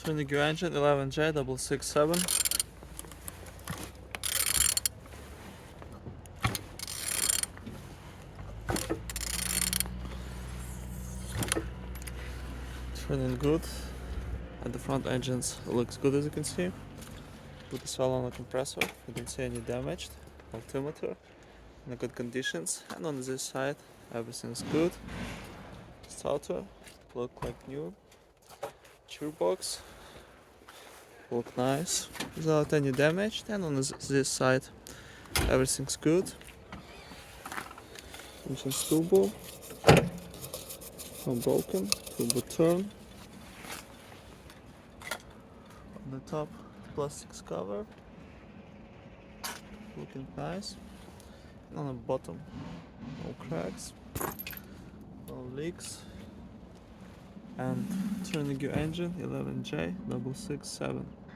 Turning your engine 11J667. Turning good. And the front engines looks good, as you can see. Put as well on the compressor. You don't see any damaged. Altimeter in good conditions. And on this side everything's good. Starter look like new. Gearbox look nice without any damage. And on this side everything's good. Engine turbo, not broken. Turbo turn. On the top, plastics cover, looking nice. And on the bottom, no cracks, no leaks. And turning your engine 11J667.